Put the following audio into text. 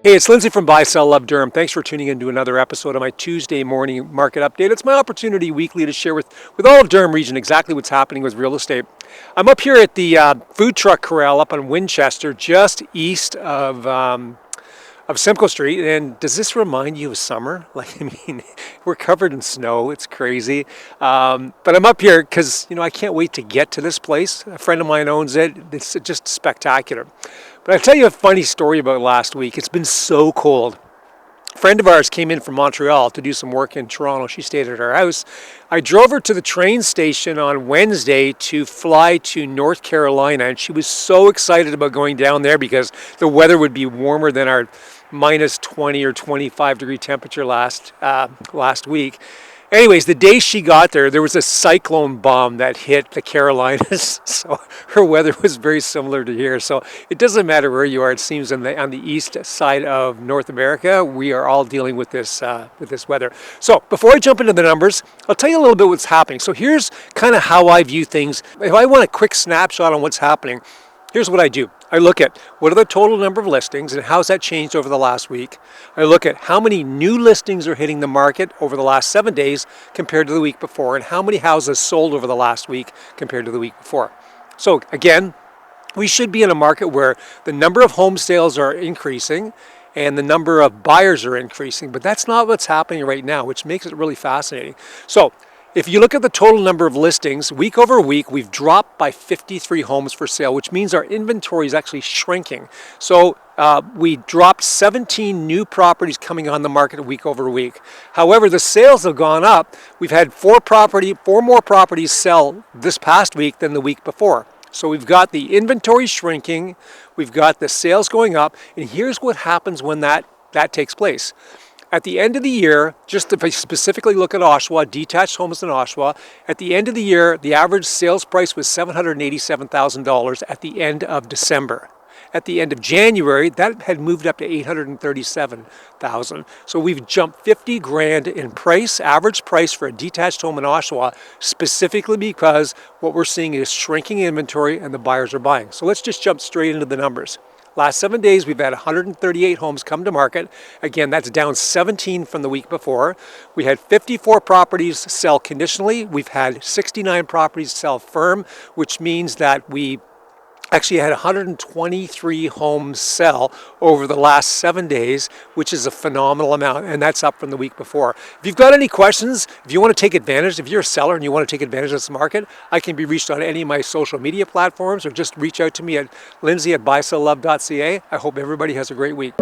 Hey, it's Lindsay from Buy Sell Love Durham. Thanks for tuning in to another episode of my Tuesday morning market update. It's my opportunity weekly to share with all of Durham region exactly what's happening with real estate. I'm up here at the food truck corral up on Winchester, just east of Simcoe Street. And does this remind you of summer? We're covered in snow. It's crazy. But I'm up here because, I can't wait to get to this place. A friend of mine owns it. It's just spectacular. But I'll tell you a funny story about last week. It's been so cold. A friend of ours came in from Montreal to do some work in Toronto. She stayed at our house. I drove her to the train station on Wednesday to fly to North Carolina, and she was so excited about going down there because the weather would be warmer than our minus 20 or 25 degree temperature last week. Anyways, the day she got there, there was a cyclone bomb that hit the Carolinas, so her weather was very similar to here. So it doesn't matter where you are. It seems on the east side of North America, we are all dealing with this weather. So before I jump into the numbers, I'll tell you a little bit what's happening. So here's kind of how I view things. If I want a quick snapshot on what's happening, here's what I do. I look at what are the total number of listings and how's that changed over the last week. I look at how many new listings are hitting the market over the last 7 days compared to the week before, and how many houses sold over the last week compared to the week before. So again, we should be in a market where the number of home sales are increasing and the number of buyers are increasing, but that's not what's happening right now, which makes it really fascinating. So if you look at the total number of listings, week over week, we've dropped by 53 homes for sale, which means our inventory is actually shrinking. So we dropped 17 new properties coming on the market week over week. However, the sales have gone up. We've had four more properties sell this past week than the week before. So we've got the inventory shrinking, we've got the sales going up, and here's what happens when that takes place. At the end of the year, just if I specifically look at Oshawa, detached homes in Oshawa, at the end of the year, the average sales price was $787,000 at the end of December. At the end of January, that had moved up to $837,000. So we've jumped 50 grand in price, average price for a detached home in Oshawa, specifically because what we're seeing is shrinking inventory and the buyers are buying. So let's just jump straight into the numbers. Last 7 days, we've had 138 homes come to market. Again, that's down 17 from the week before. We had 54 properties sell conditionally. We've had 69 properties sell firm, which means that we actually had 123 homes sell over the last 7 days, which is a phenomenal amount, and that's up from the week before. If you've got any questions, if you want to take advantage, if you're a seller and you want to take advantage of this market, I can be reached on any of my social media platforms, or just reach out to me at lindsay@buysellove.ca. I hope everybody has a great week.